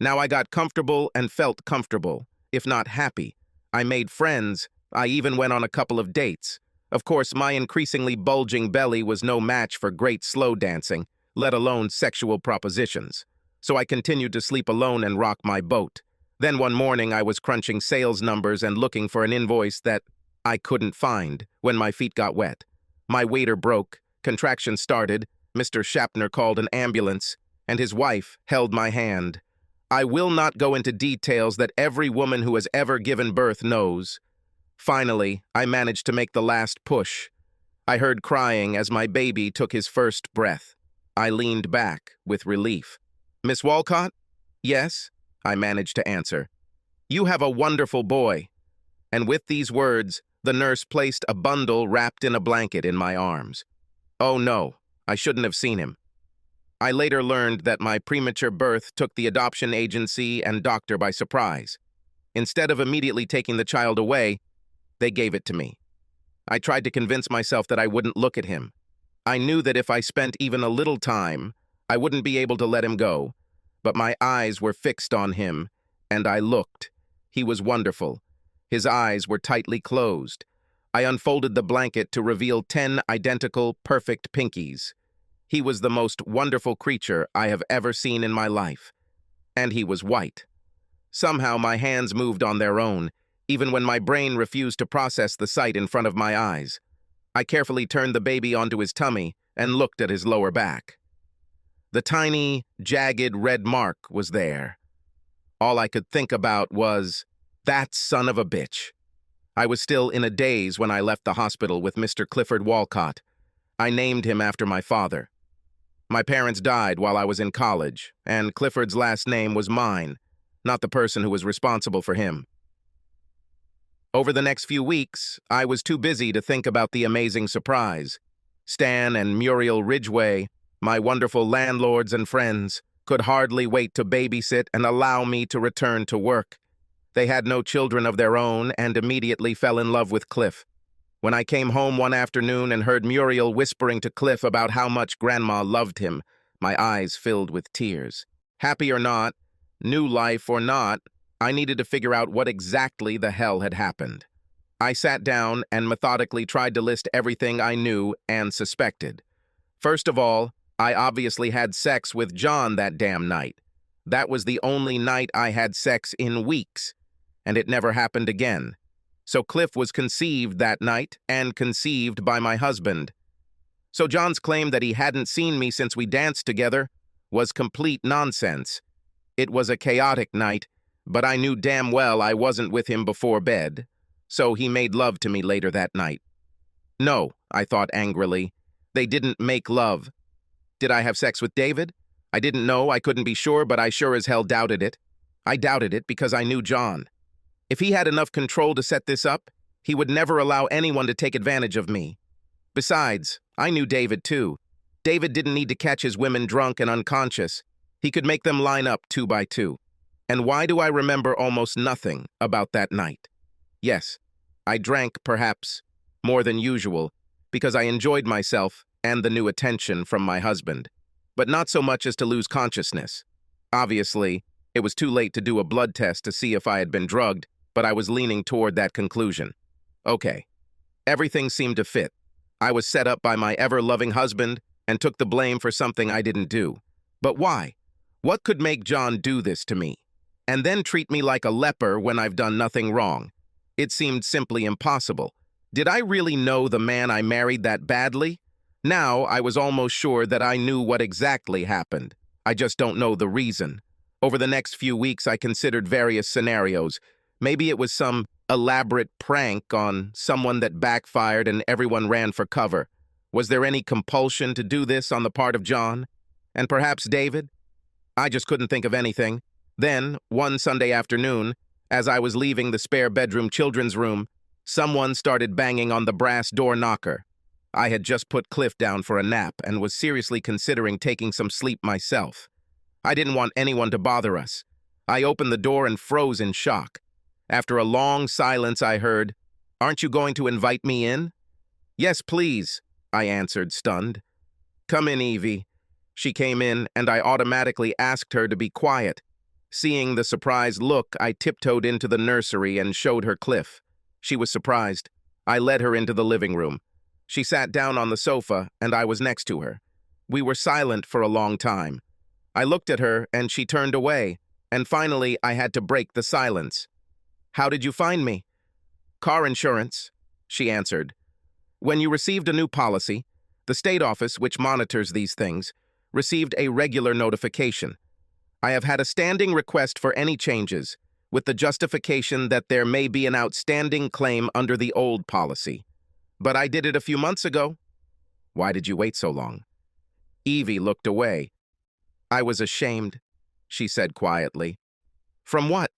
Now I got comfortable and felt comfortable, if not happy. I made friends. I even went on a couple of dates. Of course, my increasingly bulging belly was no match for great slow dancing, let alone sexual propositions. So I continued to sleep alone and rock my boat. Then one morning I was crunching sales numbers and looking for an invoice that I couldn't find when my feet got wet. My waiter broke, contractions started, Mr. Shapner called an ambulance, and his wife held my hand. I will not go into details that every woman who has ever given birth knows. Finally, I managed to make the last push. I heard crying as my baby took his first breath. I leaned back with relief. "Miss Walcott?" "Yes," I managed to answer. "You have a wonderful boy." And with these words, the nurse placed a bundle wrapped in a blanket in my arms. Oh no, I shouldn't have seen him. I later learned that my premature birth took the adoption agency and doctor by surprise. Instead of immediately taking the child away, they gave it to me. I tried to convince myself that I wouldn't look at him. I knew that if I spent even a little time, I wouldn't be able to let him go. But my eyes were fixed on him, and I looked. He was wonderful. His eyes were tightly closed. I unfolded the blanket to reveal 10 identical, perfect pinkies. He was the most wonderful creature I have ever seen in my life. And he was white. Somehow my hands moved on their own, even when my brain refused to process the sight in front of my eyes. I carefully turned the baby onto his tummy and looked at his lower back. The tiny, jagged red mark was there. All I could think about was, that son of a bitch. I was still in a daze when I left the hospital with Mr. Clifford Walcott. I named him after my father. My parents died while I was in college, and Clifford's last name was mine, not the person who was responsible for him. Over the next few weeks, I was too busy to think about the amazing surprise. Stan and Muriel Ridgway, my wonderful landlords and friends, could hardly wait to babysit and allow me to return to work. They had no children of their own and immediately fell in love with Cliff. When I came home one afternoon and heard Muriel whispering to Cliff about how much Grandma loved him, my eyes filled with tears. Happy or not, new life or not, I needed to figure out what exactly the hell had happened. I sat down and methodically tried to list everything I knew and suspected. First of all, I obviously had sex with John that damn night. That was the only night I had sex in weeks, and it never happened again. So Cliff was conceived that night and conceived by my husband. So John's claim that he hadn't seen me since we danced together was complete nonsense. It was a chaotic night, but I knew damn well I wasn't with him before bed, so he made love to me later that night. No, I thought angrily. They didn't make love. Did I have sex with David? I didn't know, I couldn't be sure, but I sure as hell doubted it. I doubted it because I knew John. If he had enough control to set this up, he would never allow anyone to take advantage of me. Besides, I knew David too. David didn't need to catch his women drunk and unconscious. He could make them line up 2 by 2. And why do I remember almost nothing about that night? Yes, I drank, perhaps, more than usual, because I enjoyed myself and the new attention from my husband, but not so much as to lose consciousness. Obviously, it was too late to do a blood test to see if I had been drugged, but I was leaning toward that conclusion. Okay, everything seemed to fit. I was set up by my ever-loving husband and took the blame for something I didn't do. But why? What could make John do this to me? And then treat me like a leper when I've done nothing wrong? It seemed simply impossible. Did I really know the man I married that badly? Now I was almost sure that I knew what exactly happened. I just don't know the reason. Over the next few weeks, I considered various scenarios. Maybe it was some elaborate prank on someone that backfired and everyone ran for cover. Was there any compulsion to do this on the part of John? And perhaps David? I just couldn't think of anything. Then, one Sunday afternoon, as I was leaving the spare bedroom children's room, someone started banging on the brass door knocker. I had just put Cliff down for a nap and was seriously considering taking some sleep myself. I didn't want anyone to bother us. I opened the door and froze in shock. After a long silence, I heard, "Aren't you going to invite me in?" "Yes, please," I answered, stunned. "Come in, Evie." She came in, and I automatically asked her to be quiet. Seeing the surprised look, I tiptoed into the nursery and showed her Cliff. She was surprised. I led her into the living room. She sat down on the sofa, and I was next to her. We were silent for a long time. I looked at her, and she turned away, and finally I had to break the silence. "How did you find me?" "Car insurance," she answered. "When you received a new policy, the state office, which monitors these things, received a regular notification. I have had a standing request for any changes, with the justification that there may be an outstanding claim under the old policy. But I did it a few months ago." "Why did you wait so long?" Evie looked away. "I was ashamed," she said quietly. "From what?"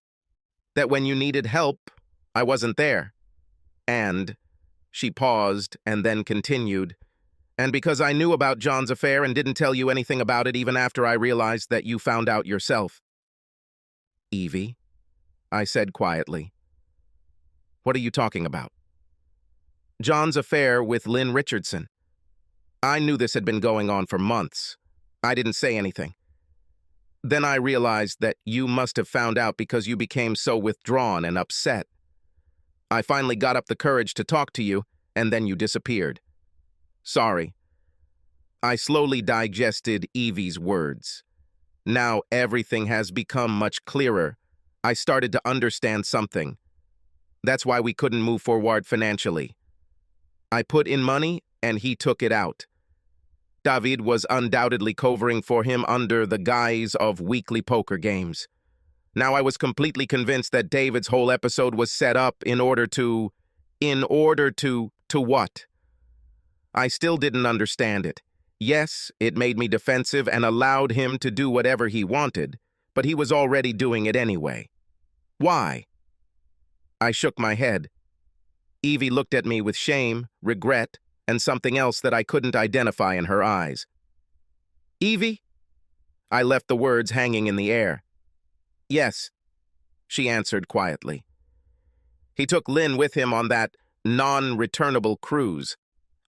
"That when you needed help, I wasn't there. And," she paused and then continued, "and because I knew about John's affair and didn't tell you anything about it even after I realized that you found out yourself." "Evie," I said quietly, "what are you talking about?" "John's affair with Lynn Richardson. I knew this had been going on for months. I didn't say anything. Then I realized that you must have found out because you became so withdrawn and upset. I finally got up the courage to talk to you, and then you disappeared. Sorry." I slowly digested Evie's words. Now everything has become much clearer. I started to understand something. That's why we couldn't move forward financially. I put in money, and he took it out. David was undoubtedly covering for him under the guise of weekly poker games. Now I was completely convinced that David's whole episode was set up in order to what? I still didn't understand it. Yes, it made me defensive and allowed him to do whatever he wanted, but he was already doing it anyway. Why? I shook my head. Evie looked at me with shame, regret, and something else that I couldn't identify in her eyes. Evie? I left the words hanging in the air. Yes, she answered quietly. He took Lynn with him on that non-returnable cruise.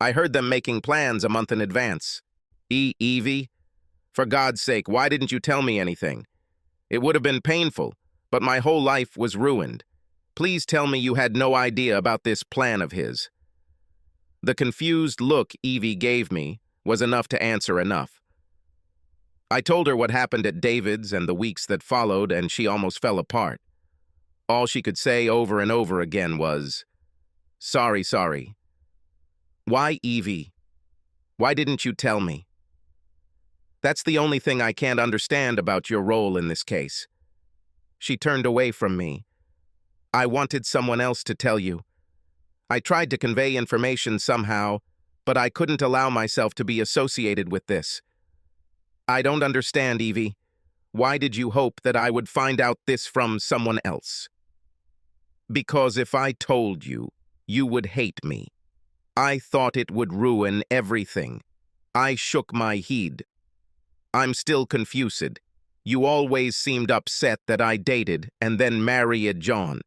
I heard them making plans a month in advance. Evie? For God's sake, why didn't you tell me anything? It would have been painful, but my whole life was ruined. Please tell me you had no idea about this plan of his. The confused look Evie gave me was enough to answer enough. I told her what happened at David's and the weeks that followed, and she almost fell apart. All she could say over and over again was, Sorry. Why, Evie? Why didn't you tell me? That's the only thing I can't understand about your role in this case. She turned away from me. I wanted someone else to tell you. I tried to convey information somehow, but I couldn't allow myself to be associated with this. I don't understand, Evie. Why did you hope that I would find out this from someone else? Because if I told you, you would hate me. I thought it would ruin everything. I shook my head. I'm still confused. You always seemed upset that I dated and then married John.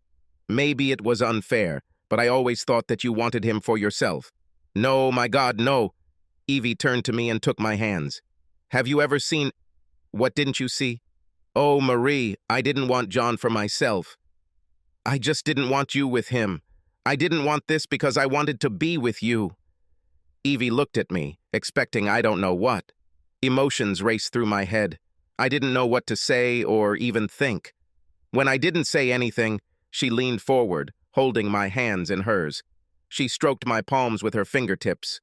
Maybe it was unfair, but I always thought that you wanted him for yourself. No, my God, no. Evie turned to me and took my hands. Have you ever seen... What didn't you see? Oh, Marie, I didn't want John for myself. I just didn't want you with him. I didn't want this because I wanted to be with you. Evie looked at me, expecting I don't know what. Emotions raced through my head. I didn't know what to say or even think. When I didn't say anything, she leaned forward, holding my hands in hers. She stroked my palms with her fingertips.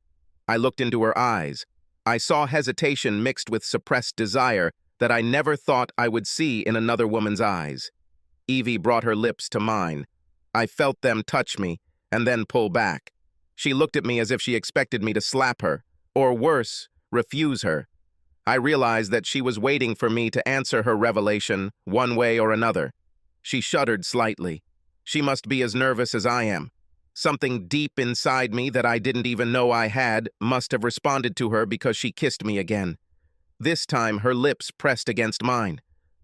I looked into her eyes. I saw hesitation mixed with suppressed desire that I never thought I would see in another woman's eyes. Evie brought her lips to mine. I felt them touch me and then pull back. She looked at me as if she expected me to slap her, or worse, refuse her. I realized that she was waiting for me to answer her revelation one way or another. She shuddered slightly. She must be as nervous as I am. Something deep inside me that I didn't even know I had must have responded to her because she kissed me again. This time, her lips pressed against mine.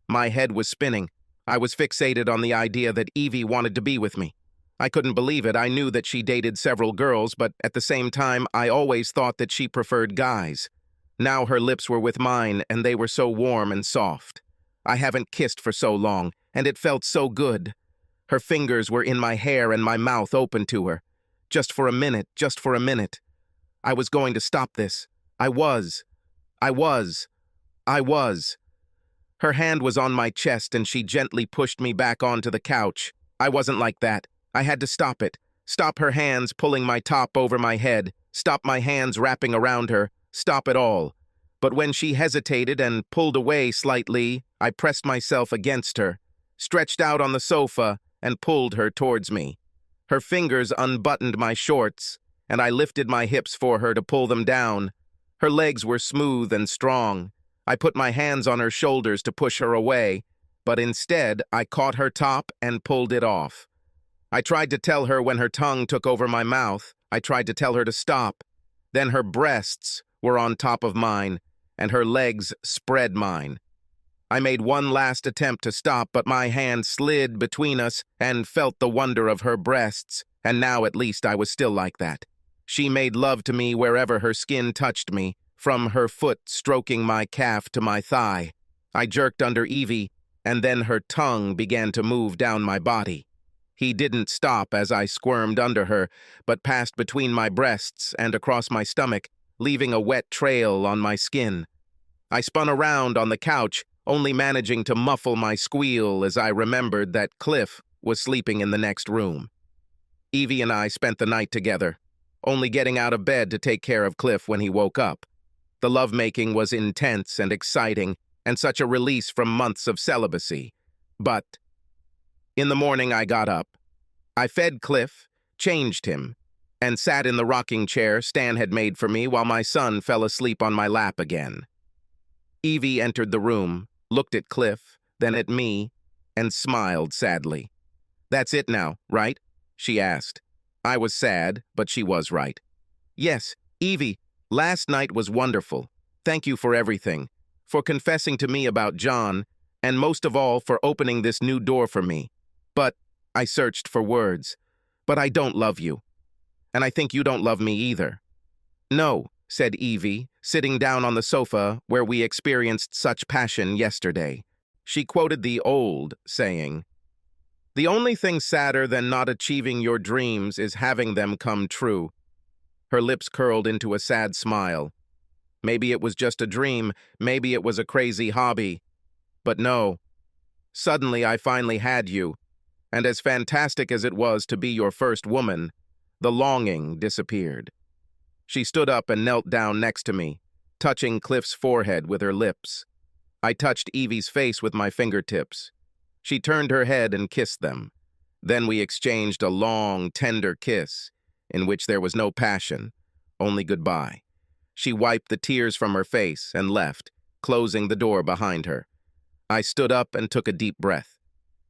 My head was spinning. I was fixated on the idea that Evie wanted to be with me. I couldn't believe it. I knew that she dated several girls, but at the same time, I always thought that she preferred guys. Now her lips were with mine, and they were so warm and soft. I haven't kissed for so long, and it felt so good. Her fingers were in my hair and my mouth open to her. Just for a minute. I was going to stop this. I was. Her hand was on my chest and she gently pushed me back onto the couch. I wasn't like that. I had to stop it. Stop her hands pulling my top over my head. Stop my hands wrapping around her. Stop it all. But when she hesitated and pulled away slightly, I pressed myself against her, stretched out on the sofa, and pulled her towards me. Her fingers unbuttoned my shorts, and I lifted my hips for her to pull them down. Her legs were smooth and strong. I put my hands on her shoulders to push her away, but instead I caught her top and pulled it off. I tried to tell her when her tongue took over my mouth. I tried to tell her to stop. Then her breasts were on top of mine, and her legs spread mine. I made one last attempt to stop, but my hand slid between us and felt the wonder of her breasts, and now at least I was still like that. She made love to me wherever her skin touched me, from her foot stroking my calf to my thigh. I jerked under Evie, and then her tongue began to move down my body. He didn't stop as I squirmed under her, but passed between my breasts and across my stomach, leaving a wet trail on my skin. I spun around on the couch, only managing to muffle my squeal as I remembered that Cliff was sleeping in the next room. Evie and I spent the night together, only getting out of bed to take care of Cliff when he woke up. The lovemaking was intense and exciting, and such a release from months of celibacy. But in the morning I got up. I fed Cliff, changed him, and sat in the rocking chair Stan had made for me while my son fell asleep on my lap again. Evie entered the room, looked at Cliff, then at me, and smiled sadly. "That's it now, right?" she asked. I was sad, but she was right. "Yes, Evie, last night was wonderful. Thank you for everything, for confessing to me about John, and most of all for opening this new door for me. But," I searched for words, "but I don't love you. And I think you don't love me either." "No," said Evie, sitting down on the sofa where we experienced such passion yesterday. She quoted the old saying, "The only thing sadder than not achieving your dreams is having them come true." Her lips curled into a sad smile. Maybe it was just a dream, maybe it was a crazy hobby. But no. Suddenly I finally had you, and as fantastic as it was to be your first woman, the longing disappeared. She stood up and knelt down next to me, touching Cliff's forehead with her lips. I touched Evie's face with my fingertips. She turned her head and kissed them. Then we exchanged a long, tender kiss, in which there was no passion, only goodbye. She wiped the tears from her face and left, closing the door behind her. I stood up and took a deep breath.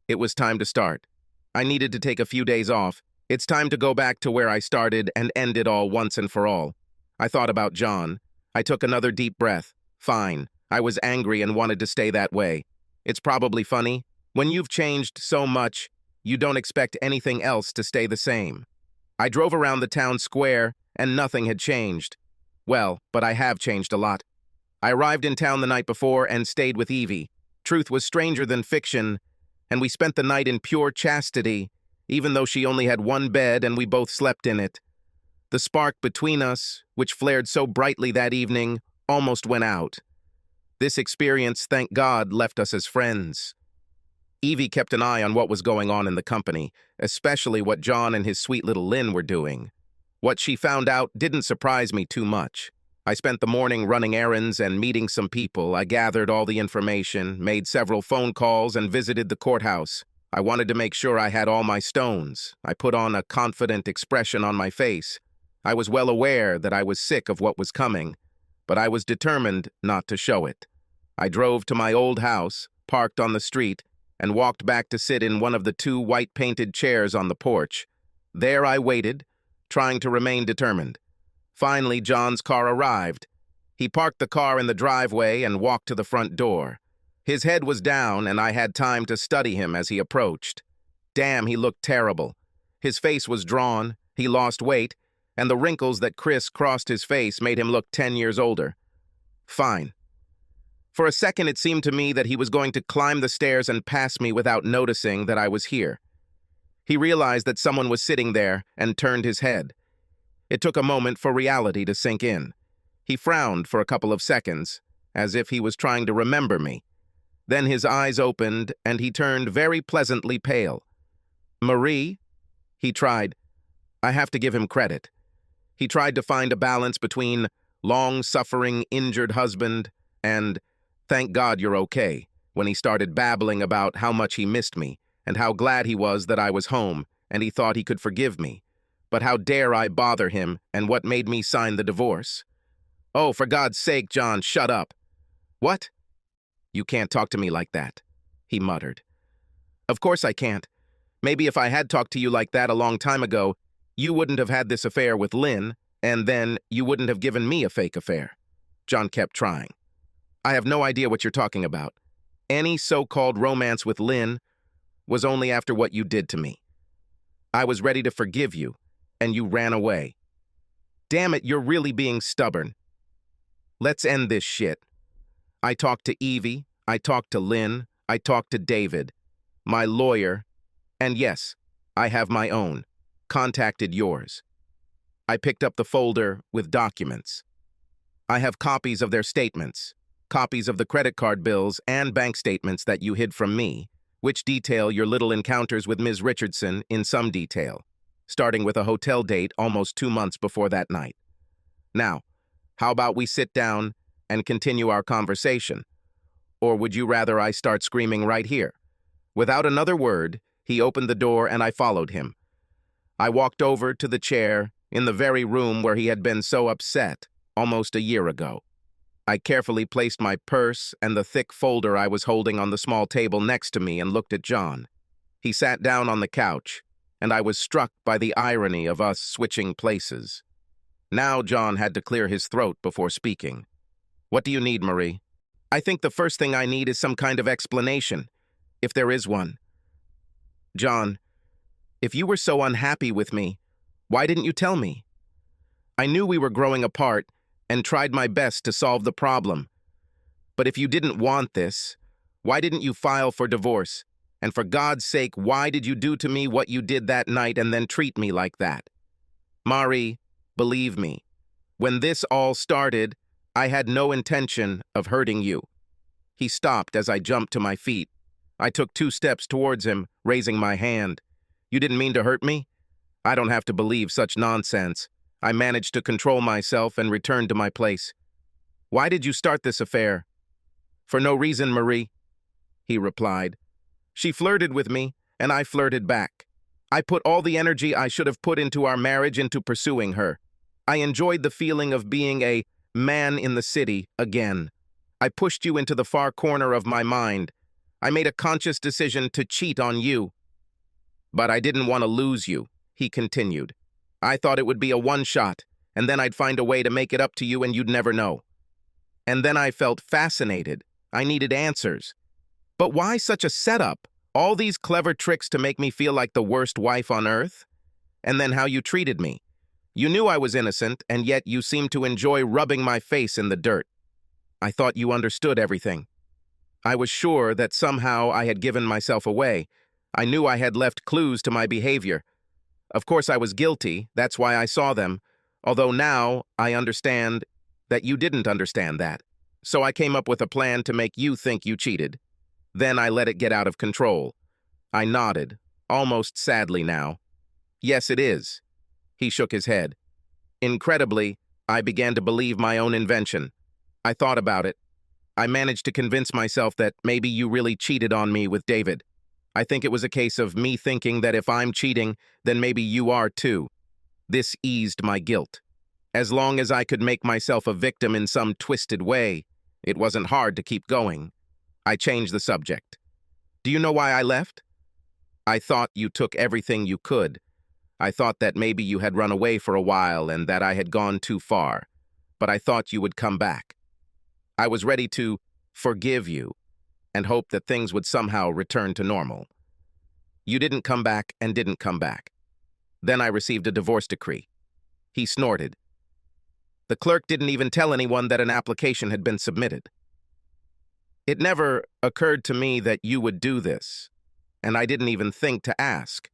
It was time to start. I needed to take a few days off. It's time to go back to where I started and end it all once and for all. I thought about John. I took another deep breath. Fine. I was angry and wanted to stay that way. It's probably funny. When you've changed so much, you don't expect anything else to stay the same. I drove around the town square, and nothing had changed. Well, but I have changed a lot. I arrived in town the night before and stayed with Evie. Truth was stranger than fiction, and we spent the night in pure chastity, even though she only had one bed and we both slept in it. The spark between us, which flared so brightly that evening, almost went out. This experience, thank God, left us as friends. Evie kept an eye on what was going on in the company, especially what John and his sweet little Lynn were doing. What she found out didn't surprise me too much. I spent the morning running errands and meeting some people. I gathered all the information, made several phone calls, and visited the courthouse. I wanted to make sure I had all my stones. I put on a confident expression on my face. I was well aware that I was sick of what was coming, but I was determined not to show it. I drove to my old house, parked on the street, and walked back to sit in one of the two white-painted chairs on the porch. There I waited, trying to remain determined. Finally, John's car arrived. He parked the car in the driveway and walked to the front door. His head was down, and I had time to study him as he approached. Damn, he looked terrible. His face was drawn, he lost weight, and the wrinkles that crisscrossed his face made him look 10 years older. Fine. For a second, it seemed to me that he was going to climb the stairs and pass me without noticing that I was here. He realized that someone was sitting there and turned his head. It took a moment for reality to sink in. He frowned for a couple of seconds, as if he was trying to remember me. Then his eyes opened, and he turned very pleasantly pale. "Marie?" He tried. I have to give him credit. He tried to find a balance between long-suffering, injured husband and "thank God you're okay," when he started babbling about how much he missed me, and how glad he was that I was home, and he thought he could forgive me. But how dare I bother him, and what made me sign the divorce? "Oh, for God's sake, John, shut up." "What?" "You can't talk to me like that," he muttered. "Of course I can't. Maybe if I had talked to you like that a long time ago, you wouldn't have had this affair with Lynn, and then you wouldn't have given me a fake affair." John kept trying. "I have no idea what you're talking about. Any so-called romance with Lynn was only after what you did to me. I was ready to forgive you, and you ran away. Damn it, you're really being stubborn. Let's end this shit. I talked to Evie, I talked to Lynn, I talked to David, my lawyer, and yes, I have my own, contacted yours. I picked up the folder with documents. I have copies of their statements, copies of the credit card bills and bank statements that you hid from me, which detail your little encounters with Ms. Richardson in some detail, starting with a hotel date almost 2 months before that night. Now, how about we sit down and continue our conversation? Or would you rather I start screaming right here?" Without another word, he opened the door and I followed him. I walked over to the chair in the very room where he had been so upset almost a year ago. I carefully placed my purse and the thick folder I was holding on the small table next to me and looked at John. He sat down on the couch, and I was struck by the irony of us switching places. Now John had to clear his throat before speaking. "What do you need, Marie?" "I think the first thing I need is some kind of explanation, if there is one." "John, if you were so unhappy with me, why didn't you tell me? I knew we were growing apart and tried my best to solve the problem. But if you didn't want this, why didn't you file for divorce? And for God's sake, why did you do to me what you did that night and then treat me like that? Marie, believe me, when this all started, I had no intention of hurting you." He stopped as I jumped to my feet. I took 2 steps towards him, raising my hand. "You didn't mean to hurt me?" "I don't have to believe such nonsense." I managed to control myself and returned to my place. "Why did you start this affair?" "For no reason, Marie," he replied. "She flirted with me, and I flirted back. I put all the energy I should have put into our marriage into pursuing her. I enjoyed the feeling of being a man in the city again. I pushed you into the far corner of my mind. I made a conscious decision to cheat on you. But I didn't want to lose you," he continued. "I thought it would be a one-shot, and then I'd find a way to make it up to you and you'd never know. And then I felt fascinated. I needed answers. But why such a setup? All these clever tricks to make me feel like the worst wife on earth? And then how you treated me. You knew I was innocent, and yet you seemed to enjoy rubbing my face in the dirt. I thought you understood everything. I was sure that somehow I had given myself away. I knew I had left clues to my behavior. Of course I was guilty, that's why I saw them, although now I understand that you didn't understand that. So I came up with a plan to make you think you cheated. Then I let it get out of control." I nodded, almost sadly now. "Yes, it is." He shook his head. "Incredibly, I began to believe my own invention. I thought about it. I managed to convince myself that maybe you really cheated on me with David. I think it was a case of me thinking that if I'm cheating, then maybe you are too. This eased my guilt. As long as I could make myself a victim in some twisted way, it wasn't hard to keep going. I changed the subject. Do you know why I left? I thought you took everything you could. I thought that maybe you had run away for a while and that I had gone too far. But I thought you would come back. I was ready to forgive you and hope that things would somehow return to normal. You didn't come back and didn't come back. Then I received a divorce decree." He snorted. "The clerk didn't even tell anyone that an application had been submitted. It never occurred to me that you would do this, and I didn't even think to ask.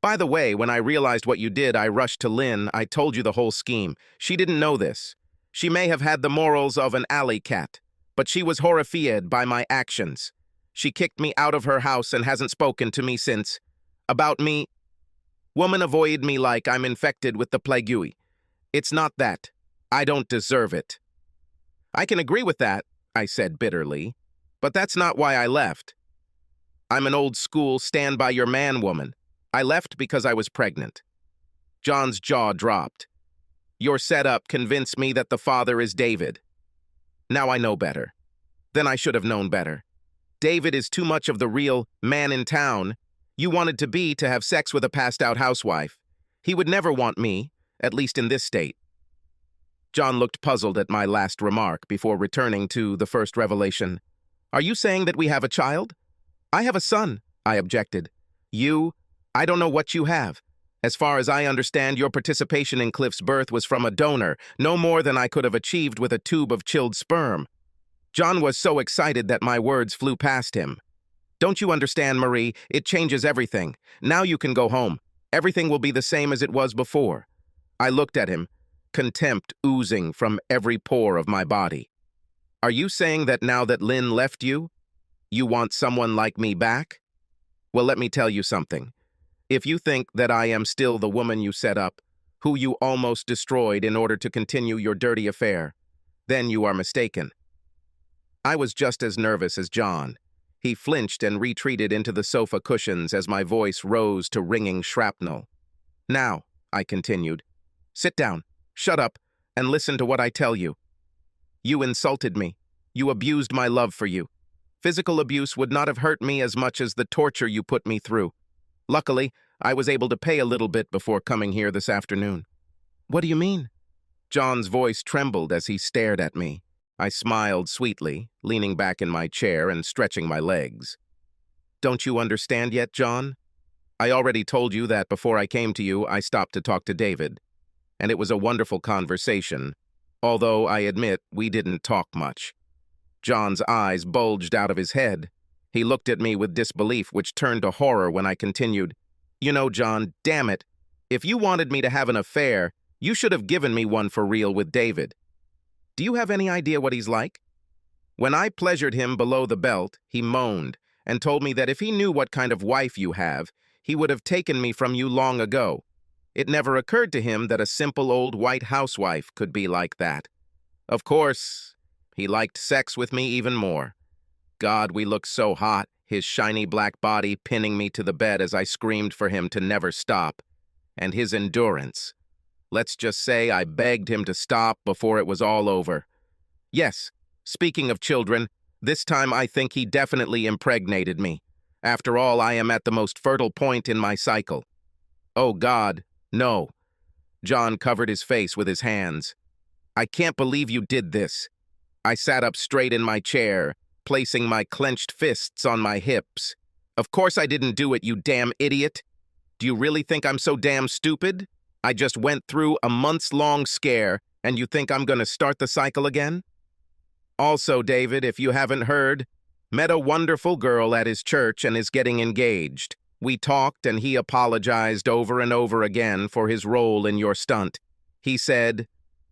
By the way, when I realized what you did, I rushed to Lynn. I told you the whole scheme. She didn't know this. She may have had the morals of an alley cat, but she was horrified by my actions. She kicked me out of her house and hasn't spoken to me since. About me, woman avoid me like I'm infected with the plague. It's not that. I don't deserve it." "I can agree with that," I said bitterly, "but that's not why I left. I'm an old-school stand-by-your-man woman. I left because I was pregnant." John's jaw dropped. "Your setup convinced me that the father is David. Now I know better. Then I should have known better. David is too much of the real man in town you wanted to have sex with a passed-out housewife. He would never want me, at least in this state." John looked puzzled at my last remark before returning to the first revelation. "Are you saying that we have a child?" "I have a son," I objected. I don't know what you have. As far as I understand, your participation in Cliff's birth was from a donor, no more than I could have achieved with a tube of chilled sperm." John was so excited that my words flew past him. "Don't you understand, Marie? It changes everything. Now you can go home. Everything will be the same as it was before." I looked at him, contempt oozing from every pore of my body. "Are you saying that now that Lynn left you, you want someone like me back? Well, let me tell you something. If you think that I am still the woman you set up, who you almost destroyed in order to continue your dirty affair, Then you are mistaken. I was just as nervous as John. He flinched and retreated into the sofa cushions as my voice rose to ringing shrapnel. Now, I continued, sit down, shut up, and listen to what I tell you. You insulted me. You abused my love for you. Physical abuse would not have hurt me as much as the torture you put me through. Luckily, I was able to pay a little bit before coming here this afternoon. What do you mean? John's voice trembled as he stared at me. I smiled sweetly, leaning back in my chair and stretching my legs. Don't you understand yet, John? I already told you that before I came to you, I stopped to talk to David. And it was a wonderful conversation, although I admit we didn't talk much. John's eyes bulged out of his head. He looked at me with disbelief, which turned to horror when I continued. You know, John, damn it. If you wanted me to have an affair, you should have given me one for real with David. Do you have any idea what he's like? When I pleasured him below the belt, he moaned and told me that if he knew what kind of wife you have, he would have taken me from you long ago. It never occurred to him that a simple old white housewife could be like that. Of course, he liked sex with me even more. God, we looked so hot, his shiny black body pinning me to the bed as I screamed for him to never stop. And his endurance. Let's just say I begged him to stop before it was all over. Yes, speaking of children, this time I think he definitely impregnated me. After all, I am at the most fertile point in my cycle. Oh God, no. John covered his face with his hands. I can't believe you did this. I sat up straight in my chair, placing my clenched fists on my hips. Of course I didn't do it, you damn idiot. Do you really think I'm so damn stupid? I just went through a months-long scare, and you think I'm gonna start the cycle again? Also, David, if you haven't heard, met a wonderful girl at his church and is getting engaged. We talked and he apologized over and over again for his role in your stunt. He said,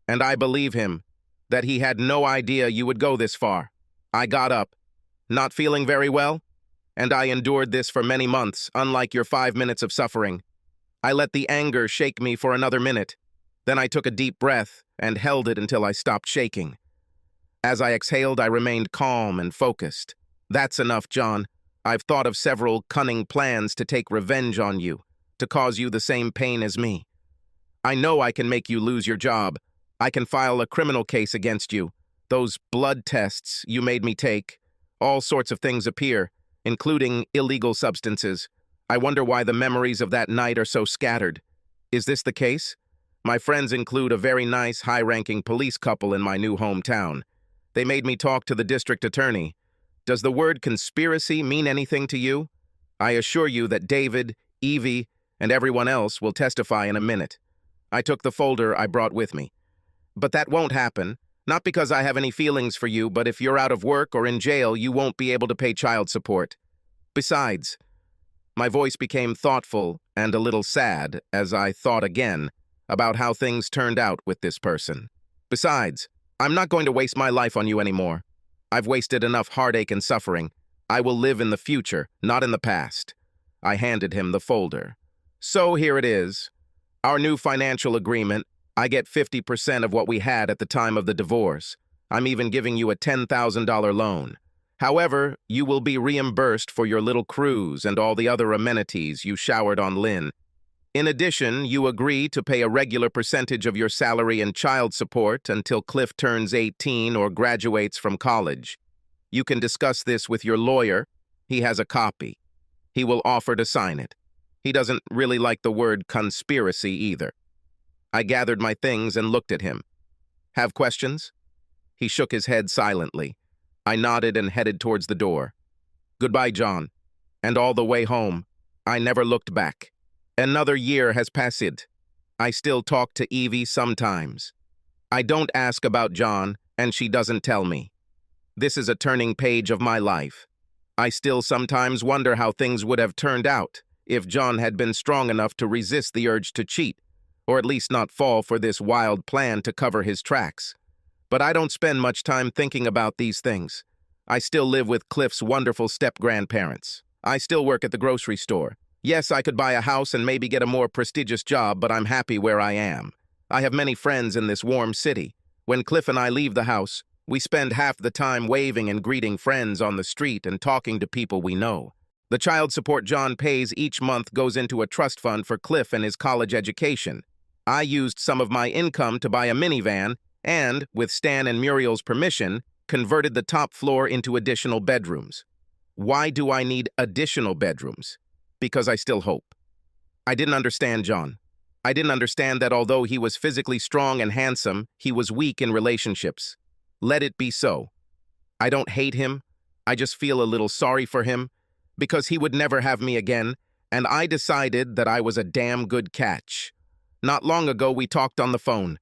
and I believe him, that he had no idea you would go this far. I got up, not feeling very well, and I endured this for many months, unlike your 5 minutes of suffering. I let the anger shake me for another minute. Then I took a deep breath and held it until I stopped shaking. As I exhaled, I remained calm and focused. That's enough, John. I've thought of several cunning plans to take revenge on you, to cause you the same pain as me. I know I can make you lose your job. I can file a criminal case against you. Those blood tests you made me take, all sorts of things appear, including illegal substances. I wonder why the memories of that night are so scattered. Is this the case? My friends include a very nice, high-ranking police couple in my new hometown. They made me talk to the district attorney. Does the word conspiracy mean anything to you? I assure you that David, Evie, and everyone else will testify in a minute. I took the folder I brought with me. But that won't happen, not because I have any feelings for you, but if you're out of work or in jail, you won't be able to pay child support. Besides, my voice became thoughtful and a little sad as I thought again about how things turned out with this person. Besides, I'm not going to waste my life on you anymore. I've wasted enough heartache and suffering. I will live in the future, not in the past. I handed him the folder. So here it is. Our new financial agreement. I get 50% of what we had at the time of the divorce. I'm even giving you a $10,000 loan. However, you will be reimbursed for your little cruise and all the other amenities you showered on Lynn. In addition, you agree to pay a regular percentage of your salary and child support until Cliff turns 18 or graduates from college. You can discuss this with your lawyer. He has a copy. He will offer to sign it. He doesn't really like the word conspiracy either. I gathered my things and looked at him. Have questions? He shook his head silently. I nodded and headed towards the door. Goodbye, John. And all the way home, I never looked back. Another year has passed. I still talk to Evie sometimes. I don't ask about John, and she doesn't tell me. This is a turning page of my life. I still sometimes wonder how things would have turned out if John had been strong enough to resist the urge to cheat, or at least not fall for this wild plan to cover his tracks. But I don't spend much time thinking about these things. I still live with Cliff's wonderful step-grandparents. I still work at the grocery store. Yes, I could buy a house and maybe get a more prestigious job, but I'm happy where I am. I have many friends in this warm city. When Cliff and I leave the house, we spend half the time waving and greeting friends on the street and talking to people we know. The child support John pays each month goes into a trust fund for Cliff and his college education. I used some of my income to buy a minivan and, with Stan and Muriel's permission, converted the top floor into additional bedrooms. Why do I need additional bedrooms? Because I still hope. I didn't understand John. I didn't understand that although he was physically strong and handsome, he was weak in relationships. Let it be so. I don't hate him. I just feel a little sorry for him because he would never have me again, and I decided that I was a damn good catch. Not long ago, we talked on the phone.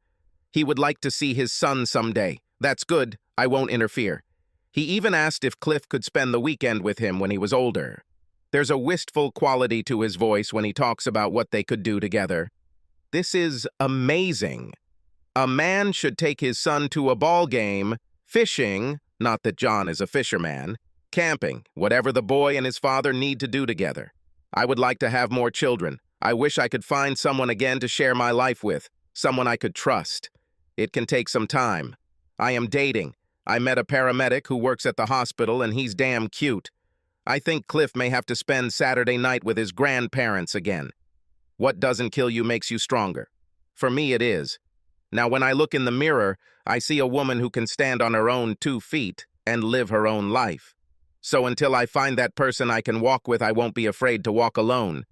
He would like to see his son someday. That's good. I won't interfere. He even asked if Cliff could spend the weekend with him when he was older. There's a wistful quality to his voice when he talks about what they could do together. This is amazing. A man should take his son to a ball game, fishing, not that John is a fisherman, camping, whatever the boy and his father need to do together. I would like to have more children. I wish I could find someone again to share my life with, someone I could trust. It can take some time. I am dating. I met a paramedic who works at the hospital and he's damn cute. I think Cliff may have to spend Saturday night with his grandparents again. What doesn't kill you makes you stronger. For me, it is. Now, when I look in the mirror, I see a woman who can stand on her own 2 feet and live her own life. So until I find that person I can walk with, I won't be afraid to walk alone.